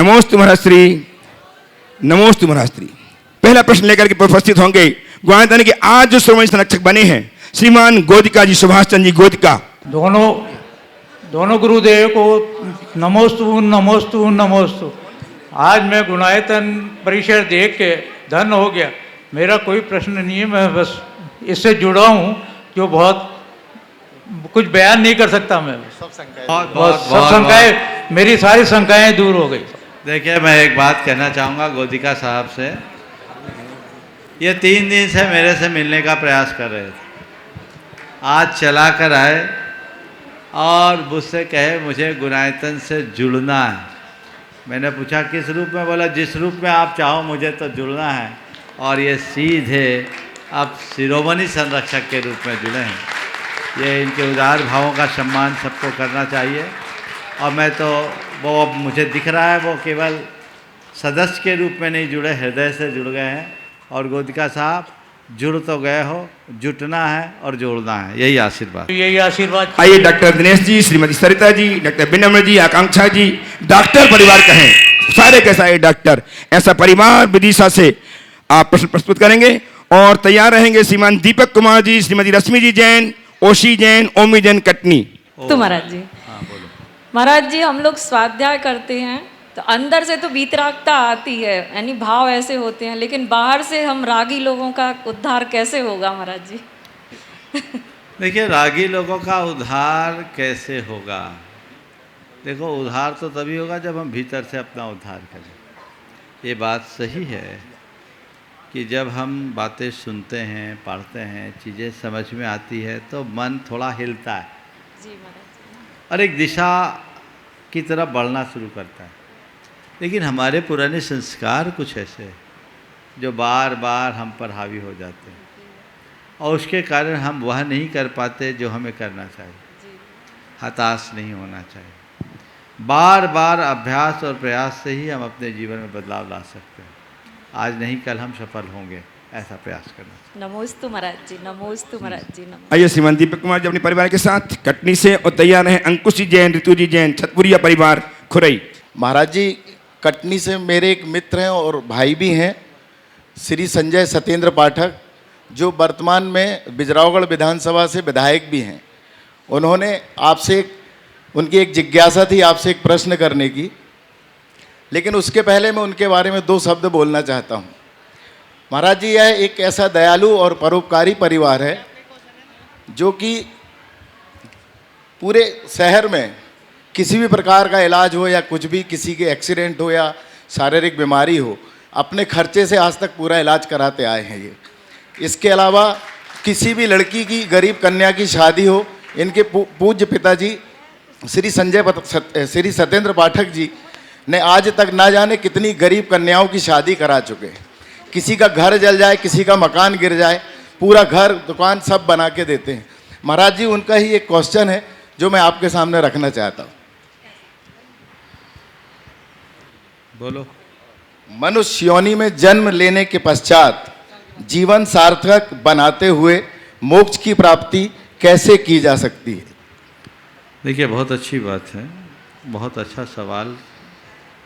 नमोस्तु महाराष्ट्री, नमोस्तु महाराष्ट्री। पहला प्रश्न लेकर के उपस्थित होंगे गुणायतन के आज जो श्रोमणी संरक्षक बने हैं श्रीमान गोदिका जी, सुभाष चंद्र जी गोदिका। दोनों गुरुदेव को नमोस्तु नमोस्तु नमोस्तु। आज मैं गुणायतन परिसर देख के धन्य हो गया। मेरा कोई प्रश्न नहीं है, मैं बस इससे जुड़ा हूँ जो बहुत कुछ बयान नहीं कर सकता। मैं सब शंकाएं, मेरी सारी शंकाएं दूर हो गई। देखिए, मैं एक बात कहना चाहूँगा गोदिका साहब से। ये 3 दिन से मेरे से मिलने का प्रयास कर रहे थे, आज चला कर आए और मुझसे कहे मुझे गुणायतन से जुड़ना है। मैंने पूछा किस रूप में? बोला जिस रूप में आप चाहो, मुझे तो जुड़ना है। और ये सीधे अब शिरोमणि संरक्षक के रूप में जुड़े हैं। ये इनके उदार भावों का सम्मान सबको करना चाहिए। और मैं तो वो अब मुझे दिख रहा है वो केवल सदस्य के रूप में नहीं जुड़े, हृदय से जुड़ गए हैं। और गोदिका साहब जुड़ तो गए हो, जुटना है और जोड़ना है, यही आशीर्वाद। यही आशीर्वाद। आइए डॉक्टर दिनेश जी, श्रीमती सरिता जी, डॉक्टर विनम्र जी, आकांक्षा जी, डॉक्टर परिवार कहें, सारे के सारे डॉक्टर, ऐसा परिवार विदिशा से आप प्रश्न प्रस्तुत करेंगे। और तैयार रहेंगे श्रीमान दीपक कुमार जी, श्रीमती रश्मि जी जैन, ओशी जैन, ओमी जैन कटनी। तो महाराज जी, हाँ बोलो। महाराज जी, हम लोग स्वाध्याय करते हैं तो अंदर से तो वीतरागता आती है, यानी भाव ऐसे होते हैं, लेकिन बाहर से हम रागी लोगों का उद्धार कैसे होगा महाराज जी? देखिए, रागी लोगों का उद्धार कैसे होगा? देखो, उद्धार तो तभी होगा जब हम भीतर से अपना उद्धार करें। ये बात सही है कि जब हम बातें सुनते हैं, पढ़ते हैं, चीज़ें समझ में आती है तो मन थोड़ा हिलता है जी महाराज। और एक दिशा की तरफ बढ़ना शुरू करता है। लेकिन हमारे पुराने संस्कार कुछ ऐसे हैं जो बार बार हम पर हावी हो जाते हैं और उसके कारण हम वह नहीं कर पाते जो हमें करना चाहिए। हताश नहीं होना चाहिए। बार बार अभ्यास और प्रयास से ही हम अपने जीवन में बदलाव ला सकते हैं। आज नहीं कल हम सफल होंगे, ऐसा प्रयास करना। नमोस्तु महाराज जी, नमोस्तु महाराज जी, नमोस्तु। आइए श्रीमान दीपक कुमार जी अपने परिवार के साथ कटनी से। और तैयार हैं अंकुश जी जैन, ऋतु जी जैन, छतपुरिया परिवार खुरई। महाराज जी, कटनी से मेरे एक मित्र हैं और भाई भी हैं, श्री संजय सत्येंद्र पाठक, जो वर्तमान में बिजरावगढ़ विधानसभा से विधायक भी हैं। उन्होंने आपसे उनकी एक जिज्ञासा थी आपसे एक प्रश्न करने की, लेकिन उसके पहले मैं उनके बारे में 2 शब्द बोलना चाहता हूँ। महाराज जी, यह एक ऐसा दयालु और परोपकारी परिवार है जो कि पूरे शहर में किसी भी प्रकार का इलाज हो या कुछ भी, किसी के एक्सीडेंट हो या शारीरिक बीमारी हो, अपने खर्चे से आज तक पूरा इलाज कराते आए हैं ये। इसके अलावा किसी भी लड़की की, गरीब कन्या की शादी हो, इनके पूज्य पिताजी श्री सत्येंद्र पाठक जी ने आज तक ना जाने कितनी गरीब कन्याओं की शादी करा चुके हैं। किसी का घर जल जाए, किसी का मकान गिर जाए, पूरा घर दुकान सब बना के देते हैं। महाराज जी, उनका ही एक क्वेश्चन है जो मैं आपके सामने रखना चाहता हूँ। बोलो। मनुष्य योनि में जन्म लेने के पश्चात जीवन सार्थक बनाते हुए मोक्ष की प्राप्ति कैसे की जा सकती है? देखिए, बहुत अच्छी बात है, बहुत अच्छा सवाल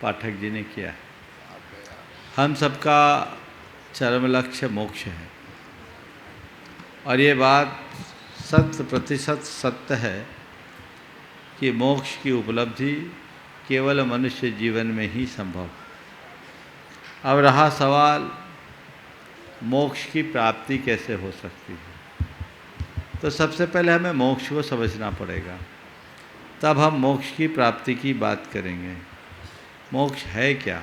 पाठक जी ने किया है। हम सबका चरम लक्ष्य मोक्ष है और ये बात 100% सत्य है कि मोक्ष की उपलब्धि केवल मनुष्य जीवन में ही संभव। अब रहा सवाल मोक्ष की प्राप्ति कैसे हो सकती है, तो सबसे पहले हमें मोक्ष को समझना पड़ेगा, तब हम मोक्ष की प्राप्ति की बात करेंगे। मोक्ष है क्या?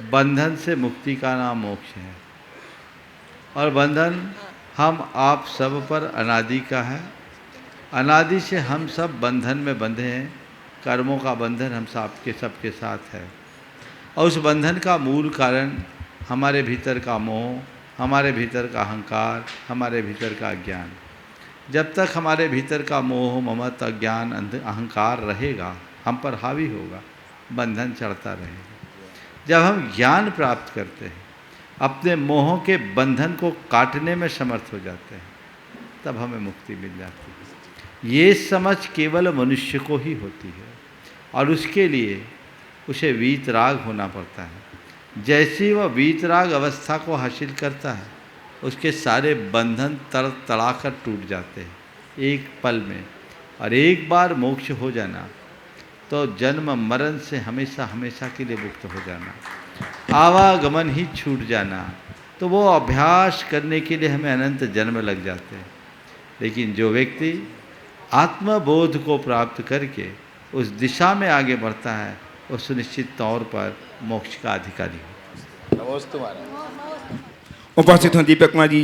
बंधन से मुक्ति का नाम मोक्ष है और बंधन हम आप सब पर अनादि का है। अनादि से हम सब बंधन में बंधे हैं। कर्मों का बंधन हम सबके साथ है और उस बंधन का मूल कारण हमारे भीतर का मोह, हमारे भीतर का अहंकार, हमारे भीतर का अज्ञान। जब तक हमारे भीतर का मोह, ममत्व, अज्ञान, अहंकार रहेगा, हम पर हावी होगा, बंधन चढ़ता रहेगा। जब हम ज्ञान प्राप्त करते हैं, अपने मोहों के बंधन को काटने में समर्थ हो जाते हैं, तब हमें मुक्ति मिल जाती है। ये समझ केवल मनुष्य को ही होती है और उसके लिए उसे वीतराग होना पड़ता है। जैसे ही वह वीतराग अवस्था को हासिल करता है, उसके सारे बंधन तड़ा कर टूट जाते हैं एक पल में। और एक बार मोक्ष हो जाना तो जन्म मरण से हमेशा हमेशा के लिए मुक्त हो जाना, आवागमन ही छूट जाना। तो वो अभ्यास करने के लिए हमें अनंत जन्म लग जाते हैं। लेकिन जो व्यक्ति आत्मबोध को प्राप्त करके उस दिशा में आगे बढ़ता है, वो सुनिश्चित तौर पर मोक्ष का अधिकारी हो। नमस्ते महाराज। उपस्थित हों दीपक कुमार जी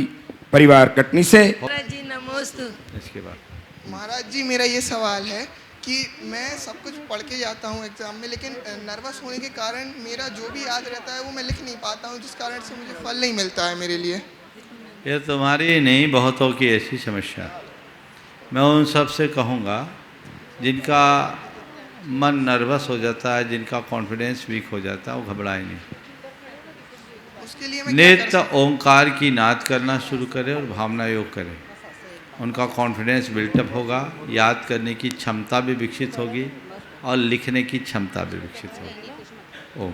परिवार कटनी से। महाराज जी नमस्ते। इसके बाद महाराज जी मेरा ये सवाल है कि मैं सब कुछ पढ़ के जाता हूँ एग्ज़ाम में, लेकिन नर्वस होने के कारण मेरा जो भी याद रहता है वो मैं लिख नहीं पाता हूँ, जिस कारण से मुझे फल नहीं मिलता है मेरे लिए। ये तुम्हारी नहीं, बहुतों की ऐसी समस्या है। मैं उन सब से कहूँगा जिनका मन नर्वस हो जाता है, जिनका कॉन्फिडेंस वीक हो जाता है, वो घबराए नहीं। उसके लिए मैं क्या कर नित्य ओंकार की नाद करना शुरू करें और भावना योग करें। उनका कॉन्फिडेंस बिल्टअप होगा, याद करने की क्षमता भी विकसित होगी और लिखने की क्षमता भी विकसित होगी। ओम।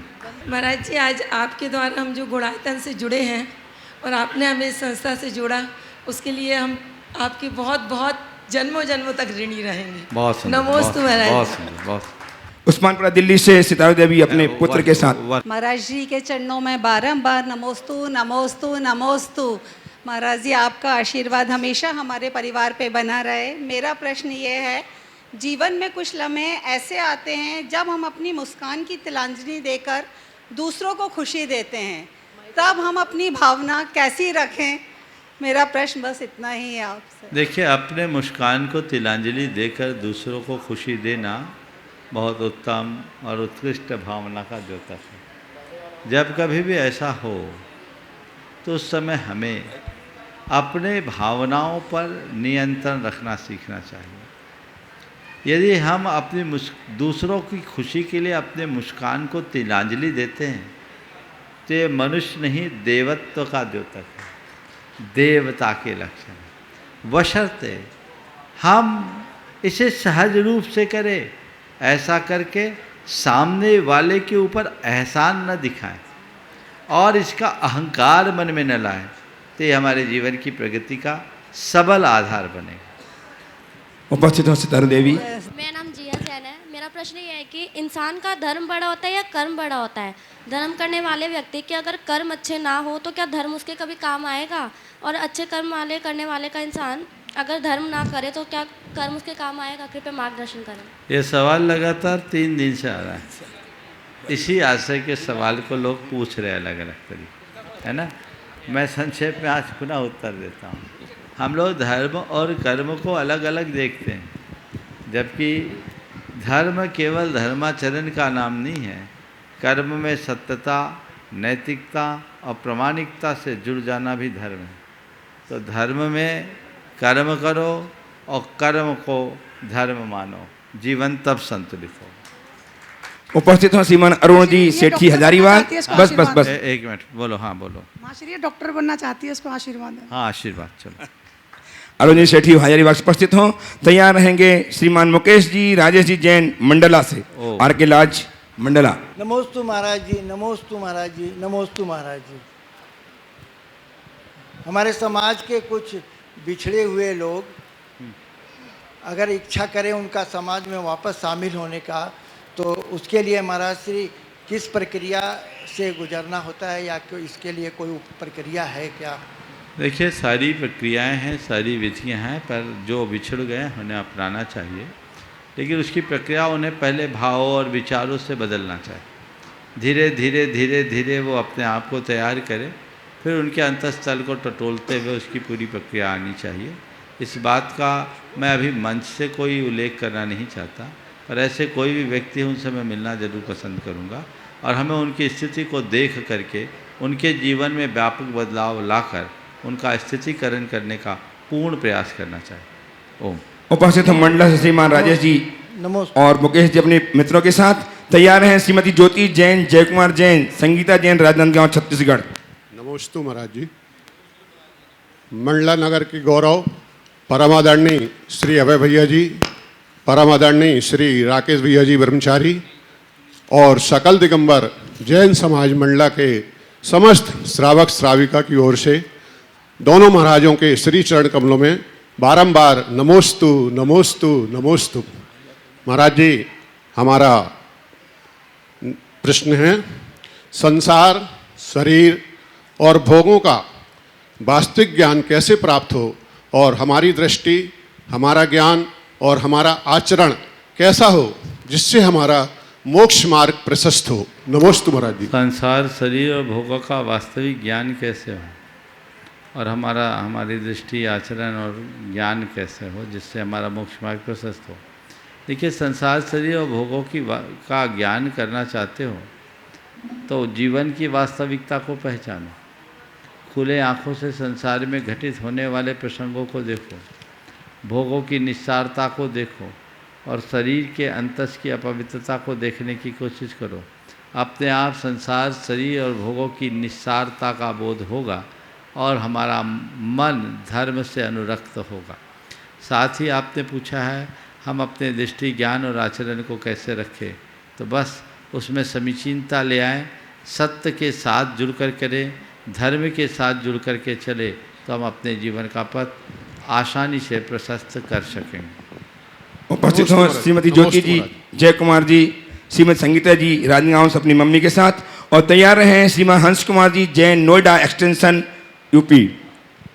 महाराज जी आज आपके द्वारा हम जो गुणायतन से जुड़े हैं और आपने हमें इस संस्था से जोड़ा, उसके लिए हम आपके बहुत बहुत जन्मों जन्मों तक ऋणी रहेंगे। बहुत सुंदर, नमोस्तु बहुत महाराज। सुंदर, बहुत। उस्मानपुरा दिल्ली से सितारा देवी अपने पुत्र के साथ। महाराज जी के चरणों में बारंबार नमोस्तु नमोस्तु नमोस्तु। महाराज जी आपका आशीर्वाद हमेशा हमारे परिवार पे बना रहे। मेरा प्रश्न ये है, जीवन में कुछ लम्हे ऐसे आते हैं जब हम अपनी मुस्कान की तिलांजलि देकर दूसरों को खुशी देते हैं, तब हम अपनी भावना कैसी रखें? मेरा प्रश्न बस इतना ही है आपसे। देखिए, अपने मुस्कान को तिलांजलि देकर दूसरों को खुशी देना बहुत उत्तम और उत्कृष्ट भावना का द्योतक है। जब कभी भी ऐसा हो तो उस समय हमें अपने भावनाओं पर नियंत्रण रखना सीखना चाहिए। यदि हम अपनी दूसरों की खुशी के लिए अपने मुस्कान को तिलांजलि देते हैं तो ये मनुष्य नहीं, देवत्व का द्योतक है, देवता के लक्षण। बशर्ते हम इसे सहज रूप से करें, ऐसा करके सामने वाले के ऊपर एहसान न दिखाएं और इसका अहंकार मन में न लाएं, तो ये हमारे जीवन की प्रगति का सबल आधार बनेगा। उपस्थित हो सितारा देवी। मेरा नाम जिया जैन है। मेरा प्रश्न ये है कि इंसान का धर्म बड़ा होता है या कर्म बड़ा होता है? धर्म करने वाले व्यक्ति के अगर कर्म अच्छे ना हो तो क्या धर्म उसके कभी काम आएगा? और अच्छे कर्म वाले करने वाले का इंसान अगर धर्म ना करे तो क्या कर्म उसके काम आएगा? कृपया मार्गदर्शन करें। ये सवाल लगातार 3 दिन से आ रहा है। इसी आशय के सवाल को लोग पूछ रहे हैं अलग अलग तरीके, है ना। मैं संक्षेप में आज पुनः उत्तर देता हूँ। हम लोग धर्म और कर्म को अलग अलग देखते हैं, जबकि धर्म केवल धर्माचरण का नाम नहीं है। कर्म में सत्यता, नैतिकता और प्रामाणिकता से जुड़ जाना भी धर्म है। तो धर्म में कर्म करो और कर्म को धर्म मानो, जीवन तब संतुलित हो। उपस्थित हो श्रीमान अरुण जी सेठी हजारीबाग। बस बस बस एक मिनट बोलो। हाँ बोलो। माँ डॉक्टर बनना चाहती है, उसको आशीर्वाद दें। हाँ आशीर्वाद। चलो अरुण जी सेठी हजारीबाग से उपस्थित हो। तैयार रहेंगे श्रीमान मुकेश जी राजेश जी जैन मंडला से। आर के लाज मंडला। नमोस्तु महाराज जी, नमोस्तु महाराज जी, नमोस्तु महाराज जी। हमारे समाज के कुछ बिछड़े हुए लोग अगर इच्छा करें उनका समाज में वापस शामिल होने का, तो उसके लिए महाराज श्री किस प्रक्रिया से गुजरना होता है, या इसके लिए कोई प्रक्रिया है क्या? देखिए, सारी प्रक्रियाएं हैं, सारी विधियां हैं, पर जो बिछड़ गए उन्हें अपनाना चाहिए। लेकिन उसकी प्रक्रिया उन्हें पहले भावों और विचारों से बदलना चाहिए। धीरे धीरे धीरे धीरे वो अपने आप को तैयार करें, फिर उनके अंतःस्थल को टटोलते हुए उसकी पूरी प्रक्रिया आनी चाहिए। इस बात का मैं अभी मंच से कोई उल्लेख करना नहीं चाहता, पर ऐसे कोई भी व्यक्ति है उनसे मैं मिलना ज़रूर पसंद करूंगा, और हमें उनकी स्थिति को देख करके उनके जीवन में व्यापक बदलाव लाकर उनका स्थितिकरण करने का पूर्ण प्रयास करना चाहिए। ओम। उपस्थित हो मंडला से श्रीमान राजेश जी नमस्ते और मुकेश जी अपने मित्रों के साथ। तैयार हैं श्रीमती ज्योति जैन, जयकुमार जैन, संगीता जैन, राजनांदगांव छत्तीसगढ़। नमोस्तु महाराज जी। मंडला नगर के गौरव परमादरणीय श्री अभय भैया जी, परमादरणीय श्री राकेश भैया जी ब्रह्मचारी और सकल दिगंबर जैन समाज मंडला के समस्त श्रावक श्राविका की ओर से दोनों महाराजों के श्री चरण कमलों में बारंबार नमोस्तु नमोस्तु नमोस्तु। महाराज जी, हमारा प्रश्न है, संसार, शरीर और भोगों का वास्तविक ज्ञान कैसे प्राप्त हो और हमारी दृष्टि, हमारा ज्ञान और हमारा आचरण कैसा हो जिससे हमारा मोक्ष मार्ग प्रशस्त हो। नमोस्तु महाराज जी। संसार, शरीर और भोगों का वास्तविक ज्ञान कैसे हो और हमारी दृष्टि, आचरण और ज्ञान कैसे हो जिससे हमारा मोक्ष मार्ग प्रशस्त हो। देखिए, संसार, शरीर और भोगों का ज्ञान करना चाहते हो तो जीवन की वास्तविकता को पहचानो। खुले आँखों से संसार में घटित होने वाले प्रसंगों को देखो, भोगों की निस्सारता को देखो और शरीर के अंतस की अपवित्रता को देखने की कोशिश करो। अपने आप संसार, शरीर और भोगों की निस्सारता का बोध होगा और हमारा मन धर्म से अनुरक्त होगा। साथ ही आपने पूछा है हम अपने दृष्टि, ज्ञान और आचरण को कैसे रखें, तो बस उसमें समीचीनता ले आएँ, सत्य के साथ जुड़कर करें, धर्म के साथ जुड़ कर के चले तो हम अपने जीवन का पथ आसानी से प्रशस्त कर सकेंगे। उपस्थित हों श्रीमती ज्योति जी, जय कुमार जी, श्रीमती संगीता जी राजनांव से अपनी मम्मी के साथ, और तैयार रहे श्रीमान हंस कुमार जी, जैन, नोएडा एक्सटेंशन, यूपी।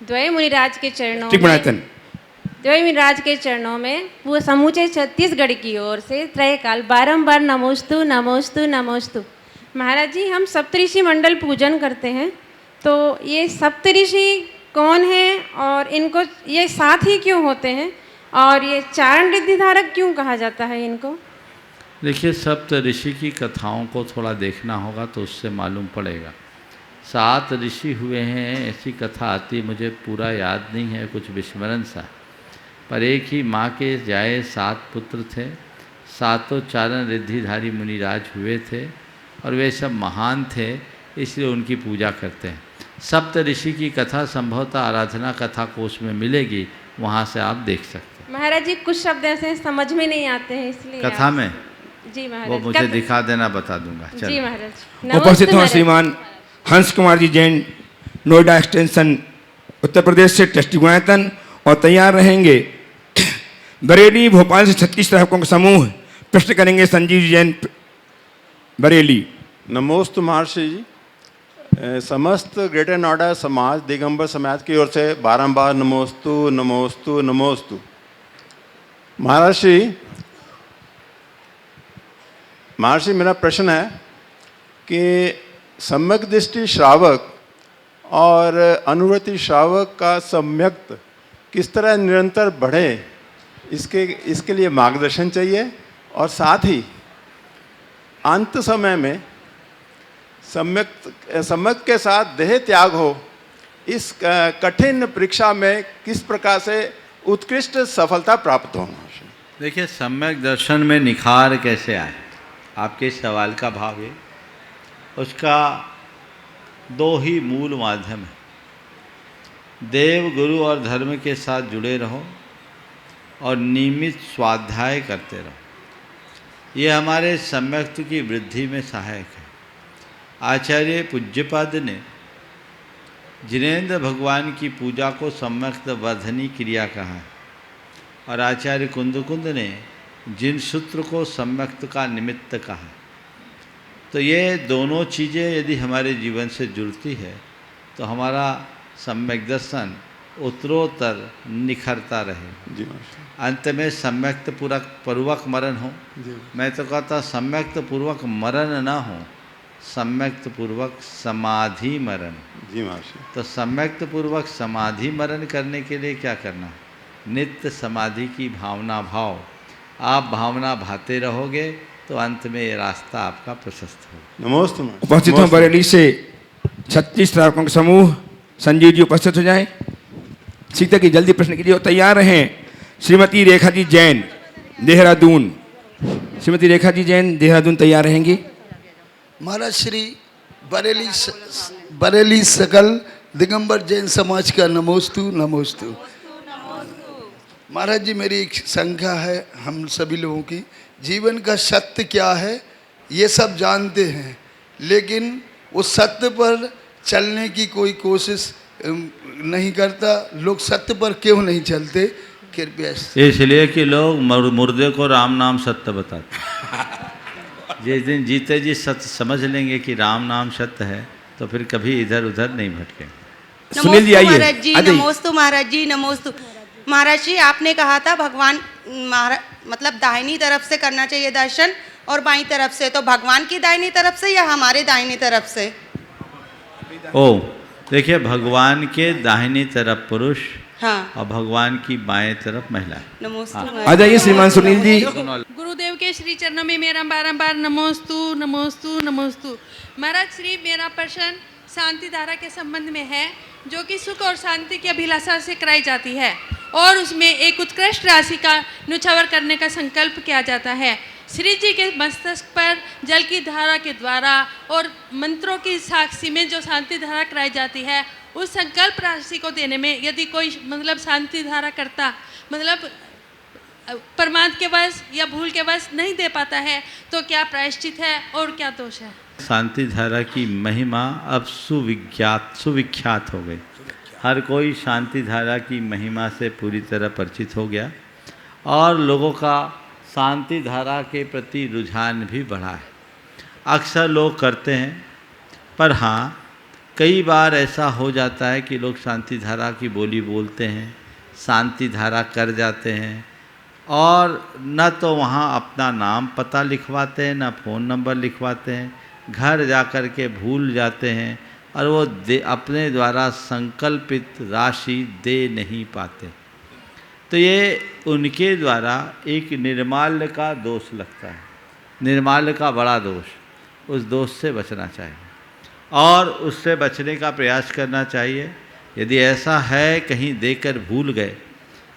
द्वय मुनिराज के चरणों त्रिगुणायतन। द्वय मुनिराज के चरणों में वो समूचे छत्तीसगढ़ की ओर से त्रयकाल बारंबार नमोस्तु नमोस्तु नमोस्तु। महाराज जी, हम सप्तऋषि मंडल पूजन करते हैं, तो ये सप्तऋषि कौन है और इनको ये साथ ही क्यों होते हैं और ये चारण रिद्धि धारक क्यों कहा जाता है इनको? देखिए, सप्त ऋषि की कथाओं को थोड़ा देखना होगा तो उससे मालूम पड़ेगा। 7 ऋषि हुए हैं, ऐसी कथा आती, मुझे पूरा याद नहीं है, कुछ विस्मरण सा, पर एक ही माँ के जाए 7 पुत्र थे, 7 चारण रिद्धिधारी मुनिराज हुए थे और वे सब महान थे, इसलिए उनकी पूजा करते हैं। सप्त ऋषि की कथा संभवतः आराधना कथा कोश में मिलेगी, वहाँ से आप देख सकते हैं। महाराज जी, कुछ शब्द ऐसे समझ में नहीं आते हैं, इसलिए कथा में जी महाराज, वो मुझे दिखा देना, बता दूंगा। जी महाराज। उपस्थित हों श्रीमान हंस कुमार जी, जैन, नोएडा एक्सटेंशन, उत्तर प्रदेश से, ट्रस्टी गुणायतन, और तैयार रहेंगे बरेली, भोपाल से 36 श्रावकों का समूह प्रश्न करेंगे। संजीव जी, जैन, बरेली। नमोस्तु महर्षि जी। समस्त ग्रेटर नोएडा समाज, दिगंबर समाज की ओर से बारंबार नमोस्तु नमोस्तु नमोस्तु। महर्षि, मेरा प्रश्न है कि सम्यक दृष्टि श्रावक और अनुवर्ती श्रावक का सम्यक किस तरह निरंतर बढ़े, इसके लिए मार्गदर्शन चाहिए, और साथ ही अंत समय में सम्यक के साथ देह त्याग हो, इस कठिन परीक्षा में किस प्रकार से उत्कृष्ट सफलता प्राप्त हो। देखिए, सम्यक दर्शन में निखार कैसे आए, आपके सवाल का भाव है, उसका 2 ही मूल माध्यम है। देव, गुरु और धर्म के साथ जुड़े रहो और नियमित स्वाध्याय करते रहो, ये हमारे सम्यक्त्व की वृद्धि में सहायक है। आचार्य पूज्यपाद ने जिनेन्द्र भगवान की पूजा को सम्यक्त वर्धनी क्रिया कहा है और आचार्य कुंद ने जिन सूत्र को सम्यक्त का निमित्त कहा है। तो ये दोनों चीज़ें यदि हमारे जीवन से जुड़ती है तो हमारा सम्यक दर्शन उत्तरोत्तर निखरता रहे। जी, अंत में सम्यक्त पूर्वक मरण हो। मैं तो कहता सम्यक्त पूर्वक मरण ना हो, सम्यक्त पूर्वक समाधि मरण। जी महर्षि। तो सम्यक्त पूर्वक समाधि मरण करने के लिए क्या करना है? नित्य समाधि की भावना भाव। आप भावना भाते रहोगे तो अंत में ये रास्ता आपका प्रशस्त होगा। नमोस्तु। उपस्थित हों बरेली से 36 श्रावकों का समूह, संजीव जी उपस्थित हो जाएं। सीखते कि जल्दी प्रश्न कीजिए और तैयार रहें। श्रीमती रेखा जी, जैन, देहरादून। श्रीमती रेखा जी, जैन, देहरादून, तैयार रहेंगी। महाराज श्री बरेली सकल दिगंबर जैन समाज का नमोस्तु नमोस्तु। महाराज जी, मेरी एक शंका है हम सभी लोगों की, जीवन का सत्य क्या है ये सब जानते हैं, लेकिन वो सत्य पर चलने की कोई कोशिश नहीं करता। लोग सत्य पर क्यों नहीं चलते? कृपया इसलिए कि लोग मुर्दे को राम नाम सत्य बताते। जिस दिन जीते जी सत्य समझ लेंगे कि राम नाम सत्य है, तो फिर कभी इधर उधर नहीं भटकेंगे। सुनील जी आइए। महाराज जी नमोस्तु, महाराज जी नमोस्तु। महाराज जी आपने कहा था भगवान मतलब दाहिनी तरफ से करना चाहिए दर्शन और बाईं तरफ से, तो भगवान की दाहिनी तरफ से या हमारे दाहिनी तरफ से? ओ देखिए, भगवान के दाहिनी तरफ पुरुष, हाँ, और भगवान की बाएं तरफ महिला। नमोस्तु। आ जाइए श्रीमान सुनील जी। गुरुदेव के श्री चरणों में मेरा बारंबार नमोस्तु नमोस्तु नमोस्तु। महाराज श्री, मेरा प्रश्न शांति धारा के संबंध में है, जो कि सुख और शांति की अभिलाषा से कराई जाती है और उसमें एक उत्कृष्ट राशि का न्योछावर करने का संकल्प किया जाता है। श्री जी के मस्तक पर जल की धारा के द्वारा और मंत्रों की साक्षी में जो शांति धारा कराई जाती है, उस संकल्प राशि को देने में यदि कोई मतलब शांति धारा करता मतलब परमात्मा के वश या भूल के वश नहीं दे पाता है, तो क्या प्रायश्चित है और क्या दोष है? शांति धारा की महिमा अब सुविख्यात हो गई। हर कोई शांति धारा की महिमा से पूरी तरह परिचित हो गया और लोगों का शांति धारा के प्रति रुझान भी बढ़ा है। अक्सर लोग करते हैं, पर हाँ कई बार ऐसा हो जाता है कि लोग शांति धारा की बोली बोलते हैं, शांति धारा कर जाते हैं और न तो वहाँ अपना नाम पता लिखवाते हैं, न फ़ोन नंबर लिखवाते हैं, घर जा कर के भूल जाते हैं और वो अपने द्वारा संकल्पित राशि दे नहीं पाते। तो ये उनके द्वारा एक निर्माल्य का दोष लगता है, निर्माल्य का बड़ा दोष। उस दोष से बचना चाहिए और उससे बचने का प्रयास करना चाहिए। यदि ऐसा है कहीं देकर भूल गए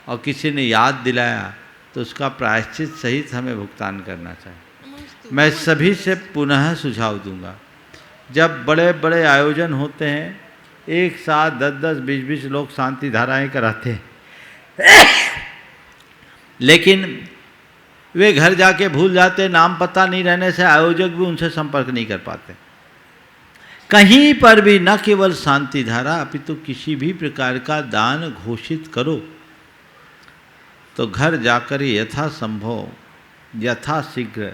और किसी ने याद दिलाया, तो उसका प्रायश्चित सहित हमें भुगतान करना चाहिए। मैं सभी से पुनः सुझाव दूंगा, जब बड़े बड़े आयोजन होते हैं, एक साथ 10-10, 20-20 लोग शांति धाराएँ कराते हैं, लेकिन वे घर जाके भूल जाते, नाम पता नहीं रहने से आयोजक भी उनसे संपर्क नहीं कर पाते। कहीं पर भी न केवल शांति धारा अपितु किसी भी प्रकार का दान घोषित करो तो घर जाकर यथासंभव यथाशीघ्र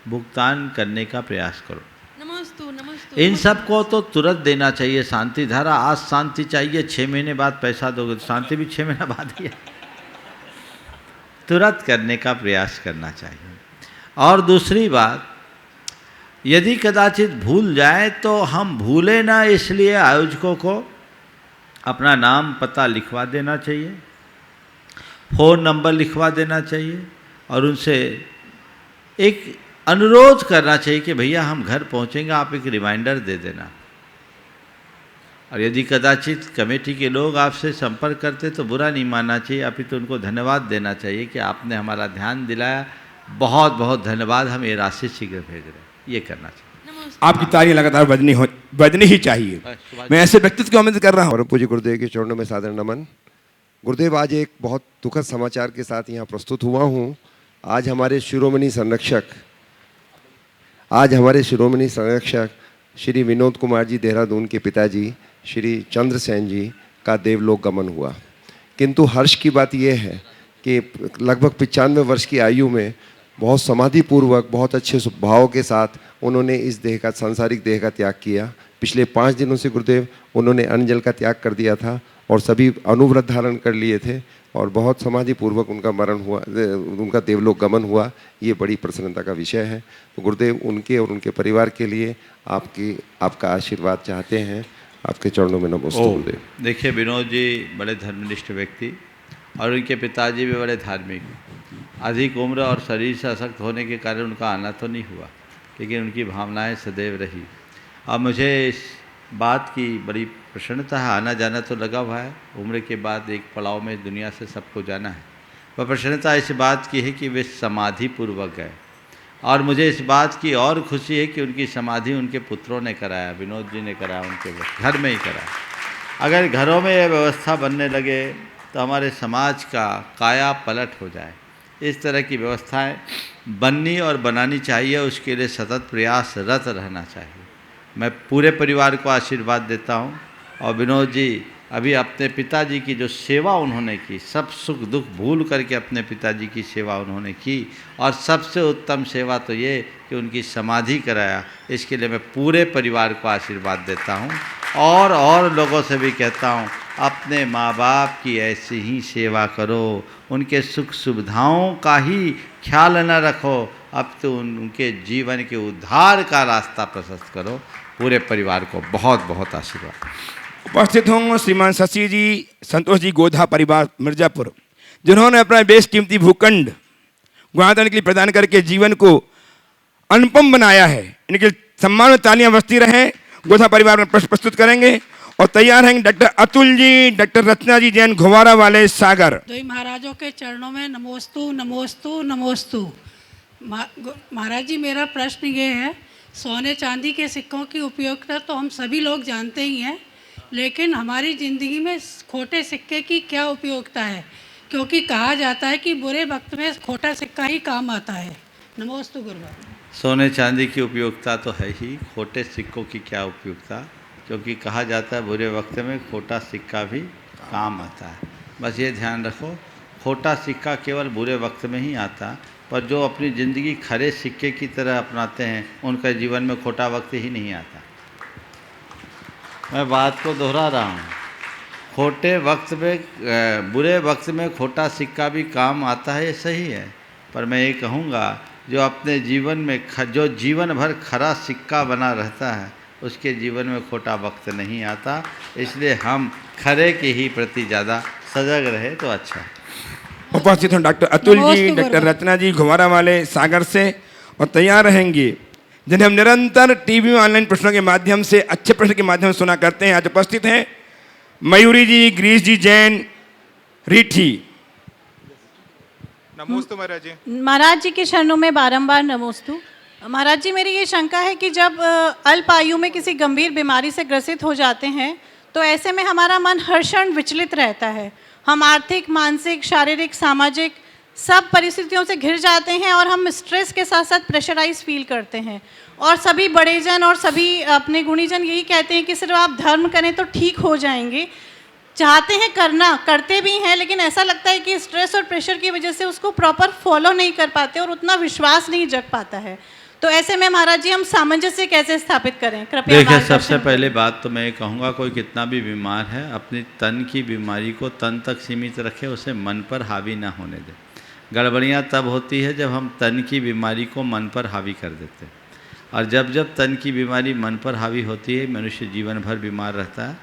भुगतान करने का प्रयास करो। नमोस्तु नमोस्तु। इन सबको तो तुरंत देना चाहिए शांति धारा। आज शांति चाहिए, 6 महीने बाद पैसा दोगे तो शांति भी 6 महीना बाद ही है। तुरंत करने का प्रयास करना चाहिए। और दूसरी बात, यदि कदाचित भूल जाए तो हम भूले ना, इसलिए आयोजकों को अपना नाम पता लिखवा देना चाहिए, फ़ोन नंबर लिखवा देना चाहिए और उनसे एक अनुरोध करना चाहिए कि भैया हम घर पहुंचेंगे, आप एक रिमाइंडर दे देना। और यदि कदाचित कमेटी के लोग आपसे संपर्क करते तो बुरा नहीं मानना चाहिए, अभी तो उनको धन्यवाद देना चाहिए कि आपने हमारा ध्यान दिलाया, बहुत बहुत धन्यवाद, हम ये राशि शीघ्र भेज रहे हैं। ये करना चाहिए। आपकी तालियां लगातार बजनी ही चाहिए। मैं ऐसे व्यक्तित्व की उम्मीद कर रहा हूँ। परम पूज्य गुरुदेव के चरणों में सादर नमन। गुरुदेव, आज एक बहुत दुखद समाचार के साथ यहाँ प्रस्तुत हुआ हूँ। आज हमारे शिरोमणि संरक्षक श्री विनोद कुमार जी देहरादून के पिताजी श्री चंद्रसेन जी का देवलोक गमन हुआ। किंतु हर्ष की बात यह है कि लगभग 95 वर्ष की आयु में बहुत समाधिपूर्वक, बहुत अच्छे स्वभाव के साथ उन्होंने इस देह का, सांसारिक देह का त्याग किया। पिछले 5 दिनों से गुरुदेव उन्होंने अन्न जल का त्याग कर दिया था और सभी अनुव्रत धारण कर लिए थे और बहुत समाधिपूर्वक उनका मरण हुआ, उनका देवलोक गमन हुआ। ये बड़ी प्रसन्नता का विषय है। तो गुरुदेव उनके और उनके परिवार के लिए आपका आशीर्वाद चाहते हैं। आपके चरणों में नमस्ते गुरुदेव। देखिए, विनोद जी बड़े धर्मनिष्ठ व्यक्ति और उनके पिताजी भी बड़े धार्मिक। अधिक उम्र और शरीर से अशक्त होने के कारण उनका आना तो नहीं हुआ, लेकिन उनकी भावनाएं सदैव रही। अब मुझे इस बात की बड़ी प्रसन्नता है, आना जाना तो लगा हुआ है, उम्र के बाद एक पड़ाव में दुनिया से सबको जाना है। वह प्रसन्नता इस बात की है कि वे समाधि पूर्वक गए और मुझे इस बात की और खुशी है कि उनकी समाधि उनके पुत्रों ने कराया, विनोद जी ने कराया, उनके घर में ही कराया। अगर घरों में यह व्यवस्था बनने लगे तो हमारे समाज का काया पलट हो जाए। इस तरह की व्यवस्थाएं बननी और बनानी चाहिए, उसके लिए सतत प्रयासरत रहना चाहिए। मैं पूरे परिवार को आशीर्वाद देता हूँ। और विनोद जी अभी अपने पिताजी की जो सेवा उन्होंने की, सब सुख दुख भूल करके अपने पिताजी की सेवा उन्होंने की, और सबसे उत्तम सेवा तो ये कि उनकी समाधि कराया। इसके लिए मैं पूरे परिवार को आशीर्वाद देता हूँ और लोगों से भी कहता हूँ अपने माँ बाप की ऐसी ही सेवा करो, उनके सुख सुविधाओं का ही ख्याल न रखो, अब तो उनके जीवन के उद्धार का रास्ता प्रशस्त करो। पूरे परिवार को बहुत बहुत आशीर्वाद। उपस्थित हों श्रीमान शशि जी, संतोष जी गोधा परिवार मिर्जापुर, जिन्होंने अपना बेशकीमती भूखंड गुणातन के लिए प्रदान करके जीवन को अनुपम बनाया है। इनके सम्मान में तालियां बजती रहें। गोधा परिवार में प्रश्न प्रस्तुत करेंगे और तैयार हैं डॉक्टर अतुल जी, डॉक्टर रत्ना जी जैन घोवारा वाले सागर। दो महाराजों के चरणों में नमोस्तु नमोस्तु नमोस्तु। महाराज जी, मेरा प्रश्न ये है, सोने चांदी के सिक्कों की उपयोगिता तो हम सभी लोग जानते ही हैं, लेकिन हमारी ज़िंदगी में खोटे सिक्के की क्या उपयोगिता है? क्योंकि कहा जाता है कि बुरे वक्त में खोटा सिक्का ही काम आता है। नमोस्तु गुरुवार। सोने चांदी की उपयोगिता तो है ही, खोटे सिक्कों की क्या उपयोगिता? क्योंकि कहा जाता है बुरे वक्त में खोटा सिक्का भी काम आता है। बस ये ध्यान रखो, खोटा सिक्का केवल बुरे वक्त में ही आता, पर जो अपनी ज़िंदगी खरे सिक्के की तरह अपनाते हैं उनका जीवन में खोटा वक्त ही नहीं आता। मैं बात को दोहरा रहा हूँ, खोटे वक्त में बुरे वक्त में खोटा सिक्का भी काम आता है, ये सही है, पर मैं ये कहूँगा जो अपने जीवन में जो जीवन भर खरा सिक्का बना रहता है उसके जीवन में खोटा वक्त नहीं आता। इसलिए हम खरे के ही प्रति ज़्यादा सजग रहे तो अच्छा है। उपस्थित हों डॉक्टर अतुल जी, डॉक्टर रत्ना जी घुमारा वाले सागर से, और तैयार रहेंगे जिन्हें हम निरंतर टीवी में ऑनलाइन प्रश्नों के माध्यम से, अच्छे प्रश्न के माध्यम से सुना करते हैं। आज उपस्थित हैं मयूरी जी, गिरीश जी जैन रीठी। नमोस्तु महाराज जी। महाराज जी के चरणों में बारंबार नमोस्तु। महाराज जी, मेरी ये शंका है कि जब अल्प आयु में किसी गंभीर बीमारी से ग्रसित हो जाते हैं तो ऐसे में हमारा मन हर क्षण विचलित रहता है। हम आर्थिक, मानसिक, शारीरिक, सामाजिक सब परिस्थितियों से घिर जाते हैं और हम स्ट्रेस के साथ साथ प्रेशराइज फील करते हैं। और सभी बड़े जन और सभी अपने गुणीजन यही कहते हैं कि सिर्फ आप धर्म करें तो ठीक हो जाएंगे। चाहते हैं करना, करते भी हैं, लेकिन ऐसा लगता है कि स्ट्रेस और प्रेशर की वजह से उसको प्रॉपर फॉलो नहीं कर पाते और उतना विश्वास नहीं जग पाता है। तो ऐसे में महाराज जी हम सामंजस्य कैसे स्थापित करें? कृपया देखिए, सबसे पहले बात तो मैं कहूँगा कोई कितना भी बीमार है अपनी तन की बीमारी को तन तक सीमित रखे, उसे मन पर हावी ना होने दे। गड़बड़ियाँ तब होती है जब हम तन की बीमारी को मन पर हावी कर देते हैं, और जब जब तन की बीमारी मन पर हावी होती है मनुष्य जीवन भर बीमार रहता है।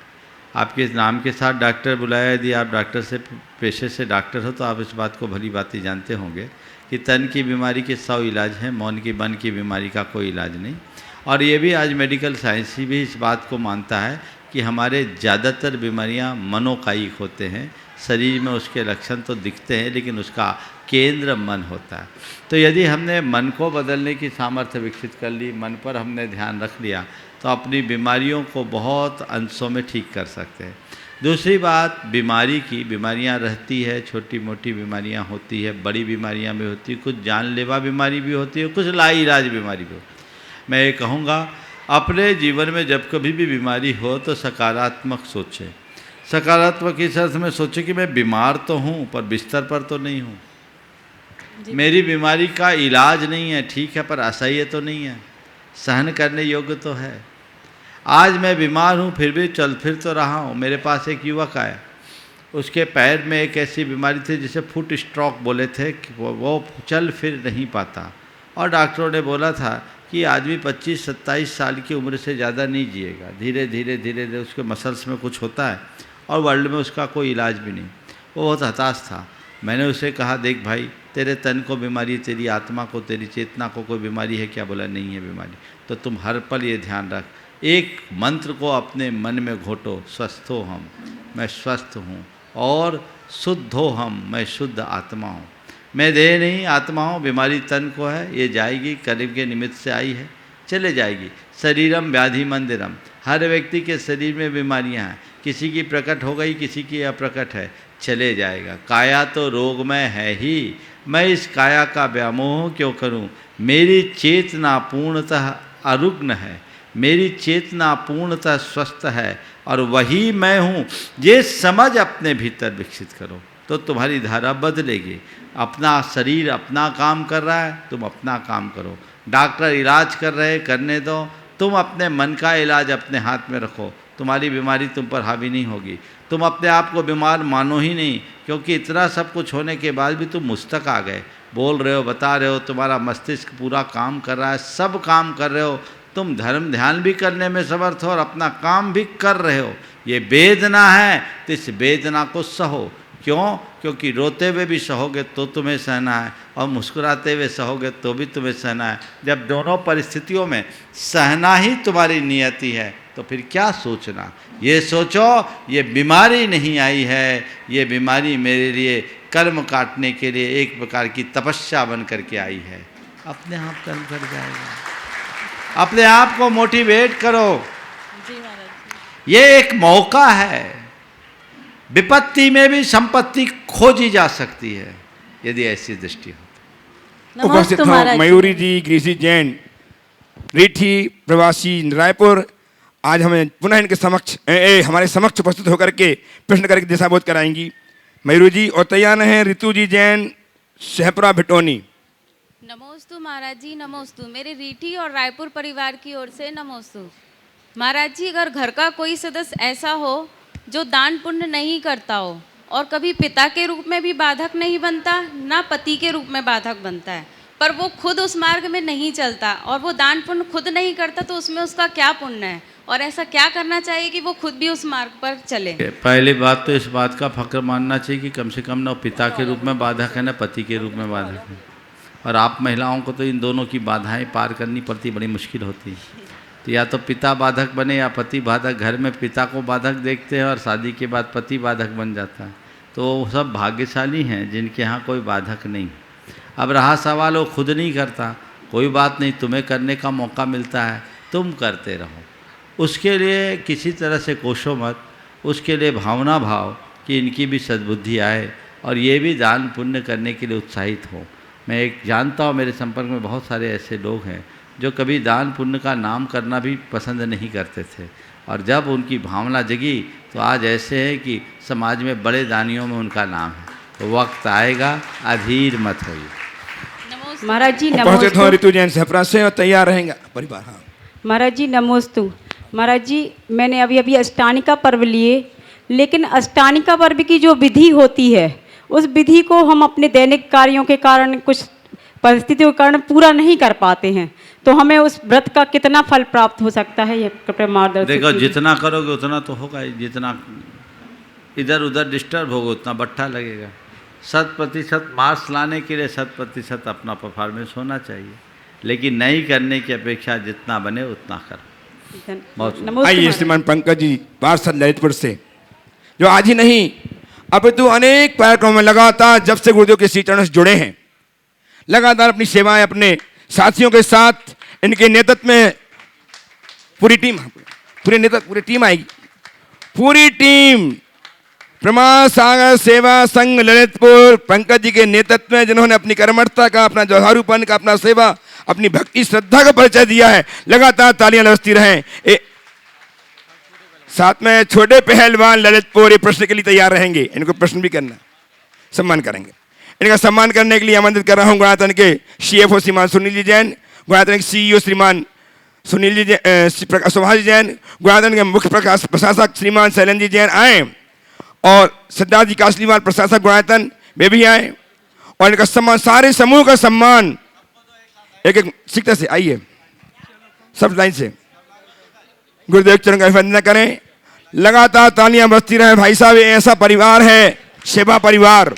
आपके नाम के साथ डॉक्टर बुलाया, यदि आप डॉक्टर से पेशे से डॉक्टर हो तो आप इस बात को भली भांति जानते होंगे कि तन की बीमारी के 100 इलाज हैं, मन की बीमारी का कोई इलाज नहीं। और ये भी आज मेडिकल साइंस भी इस बात को मानता है कि हमारे ज़्यादातर बीमारियां मनोकायिक होते हैं। शरीर में उसके लक्षण तो दिखते हैं लेकिन उसका केंद्र मन होता है। तो यदि हमने मन को बदलने की सामर्थ्य विकसित कर ली, मन पर हमने ध्यान रख लिया, तो अपनी बीमारियों को बहुत अंशों में ठीक कर सकते हैं। दूसरी बात, बीमारियां रहती है, छोटी मोटी बीमारियां होती है, बड़ी बीमारियां भी होती है, कुछ जानलेवा बीमारी भी होती है, कुछ लाइलाज बीमारी भी होती है। मैं ये कहूँगा अपने जीवन में जब कभी भी बीमारी हो तो सकारात्मक सोचें। सकारात्मक इस अर्थ में सोचें कि मैं बीमार तो हूँ पर बिस्तर पर तो नहीं हूँ, मेरी बीमारी का इलाज नहीं है, ठीक है, पर असह्य तो नहीं है, सहन करने योग्य तो है। आज मैं बीमार हूँ फिर भी चल फिर तो रहा हूँ। मेरे पास एक युवक आया, उसके पैर में एक ऐसी बीमारी थी जिसे फुट स्ट्रोक बोले थे, कि वो चल फिर नहीं पाता, और डॉक्टरों ने बोला था कि आदमी 25-27 साल की उम्र से ज़्यादा नहीं जिएगा, धीरे धीरे उसके मसल्स में कुछ होता है और वर्ल्ड में उसका कोई इलाज भी नहीं। वो बहुत हताश था। मैंने उसे कहा, देख भाई, तेरे तन को बीमारी, तेरी आत्मा को, तेरी चेतना को कोई बीमारी है क्या? बोला नहीं है बीमारी। तो तुम हर पल ये ध्यान रख, एक मंत्र को अपने मन में घोटो, स्वस्थ हो हम, मैं स्वस्थ हूँ, और शुद्ध हो हम, मैं शुद्ध आत्मा हूँ। मैं देह नहीं आत्मा हूँ, बीमारी तन को है, ये जाएगी, कर्म के निमित्त से आई है, चले जाएगी। शरीरम व्याधि मंदिरम, हर व्यक्ति के शरीर में बीमारियाँ हैं, किसी की प्रकट हो गई, किसी की अप्रकट है, चले जाएगा। काया तो रोगमय है ही, मैं इस काया का व्यामोह क्यों करूं? मेरी चेतना पूर्णतः अरुग्न है, मेरी चेतना पूर्णतः स्वस्थ है और वही मैं हूँ। ये समझ अपने भीतर विकसित करो तो तुम्हारी धारा बदलेगी। अपना शरीर अपना काम कर रहा है, तुम अपना काम करो। डॉक्टर इलाज कर रहे हैं, करने दो। तुम अपने मन का इलाज अपने हाथ में रखो, तुम्हारी बीमारी तुम पर हावी नहीं होगी। तुम अपने आप को बीमार मानो ही नहीं, क्योंकि इतना सब कुछ होने के बाद भी तुम मुझ तक आ गए। बोल रहे हो, बता रहे हो, तुम्हारा मस्तिष्क पूरा काम कर रहा है, सब काम कर रहे हो। तुम धर्म ध्यान भी करने में समर्थ हो और अपना काम भी कर रहे हो। ये वेदना है तो इस वेदना को सहो। क्यों? क्योंकि रोते हुए भी सहोगे तो तुम्हें सहना है और मुस्कुराते हुए सहोगे तो भी तुम्हें सहना है। जब दोनों परिस्थितियों में सहना ही तुम्हारी नियति है तो फिर क्या सोचना। ये सोचो ये बीमारी नहीं आई है, ये बीमारी मेरे लिए कर्म काटने के लिए एक प्रकार की तपस्या बन करके आई है। अपने आप कर्म कर जाएगा। अपने आप को मोटिवेट करो। ये एक मौका है। विपत्ति में भी संपत्ति खोजी जा सकती है यदि ऐसी दृष्टि हो। उपस्थित हो मयूरी जी, गिरिशी जैन, रीठी प्रवासी रायपुर, आज हमें पुनः इनके समक्ष हमारे समक्ष उपस्थित होकर के प्रश्न करके दिशाबोध कराएंगी मयूरी जी। और तैयार हैं ऋतु जी जैन, शहपुरा भिटोनी। नमोस्तु महाराज जी, नमोस्तु। मेरे रीठी और रायपुर परिवार की ओर से नमोस्तु। महाराज जी, अगर घर का कोई सदस्य ऐसा हो जो दान पुण्य नहीं करता हो और कभी पिता के रूप में भी बाधक नहीं बनता, ना पति के रूप में बाधक बनता है, पर वो खुद उस मार्ग में नहीं चलता और वो दान पुण्य खुद नहीं करता, तो उसमें उसका क्या पुण्य है और ऐसा क्या करना चाहिए कि वो खुद भी उस मार्ग पर चले? पहली बात तो इस बात का फक्र मानना चाहिए कि कम से कम ना पिता के रूप में बाधक है, ना पति के रूप में बाधक है। और आप महिलाओं को तो इन दोनों की बाधाएं पार करनी पड़ती, बड़ी मुश्किल होती है। तो या तो पिता बाधक बने या पति बाधक। घर में पिता को बाधक देखते हैं और शादी के बाद पति बाधक बन जाता है। तो वो सब भाग्यशाली हैं जिनके यहाँ कोई बाधक नहीं। अब रहा सवाल वो खुद नहीं करता, कोई बात नहीं, तुम्हें करने का मौका मिलता है, तुम करते रहो। उसके लिए किसी तरह से कोशो मत, उसके लिए भावना भाव कि इनकी भी सद्बुद्धि आए और ये भी दान पुण्य करने के लिए उत्साहित हो। मैं एक जानता हूँ, मेरे संपर्क में बहुत सारे ऐसे लोग हैं जो कभी दान पुण्य का नाम करना भी पसंद नहीं करते थे, और जब उनकी भावना जगी तो आज ऐसे है कि समाज में बड़े दानियों में उनका नाम है। तो वक्त आएगा, अधीर मत होइए। महाराज जी नमोस्तु। ऋतु जैन शहपुरा से और तैयार रहेंगे परिवार। हाँ महाराज जी नमोस्तु। महाराज जी, मैंने अभी अष्टानिका पर्व लिए, लेकिन अष्टानिका पर्व की जो विधि होती है उस विधि को हम अपने दैनिक कार्यों के कारण, कुछ परिस्थितियों के कारण पूरा नहीं कर पाते हैं, तो हमें उस व्रत का कितना फल प्राप्त हो सकता है, ये कृपया मार्गदर्शन। देखो, जितना करोगे उतना तो होगा ही, जितना इधर उधर डिस्टर्ब होगा उतना बट्टा लगेगा। 100% मार्क्स लाने के लिए 100% अपना परफॉर्मेंस होना चाहिए, लेकिन नहीं करने की अपेक्षा जितना बने उतना कर। आइए श्रीमान पंकज जी पार्षद ललितपुर से, जो आज ही नहीं अपितु अनेक कार्यक्रमों में लगातार जब से गुरुदेव के श्री चरणों से जुड़े हैं, लगातार अपनी सेवाएं अपने साथियों के साथ, इनके नेतृत्व में पूरी टीम आएगी। पूरी टीम प्रमाण सागर सेवा संघ ललितपुर पंकज जी के नेतृत्व में, जिन्होंने अपनी कर्मठता का, अपना जोहारूपन का, अपना सेवा, अपनी भक्ति श्रद्धा का परिचय दिया है। लगातार तालियां बजती रहें। साथ में छोटे पहलवान ललितपुर ये प्रश्न के लिए तैयार रहेंगे, इनको प्रश्न भी करना, सम्मान करेंगे। इनका सम्मान करने के लिए आमंत्रित कर रहा हूँ गुणायतन के CFO श्रीमान सुनील जी जैन, गुणायतन के CEO श्रीमान सुनील जी सुभाष जी जैन, गुणायतन के मुख्य प्रशासक श्रीमान शैलन जी जैन आए, और सिद्धार्थ जी कासलीवाल प्रशासक गुणायतन वे भी आए, और इनका सम्मान, सारे समूह का सम्मान एक एक शिक्षा से आइए, सब लाइन से गुरुदेव चरण का वंदना करें। लगातार तालियां बजती रहे। भाई साहब, ये ऐसा परिवार है, सेवा परिवार,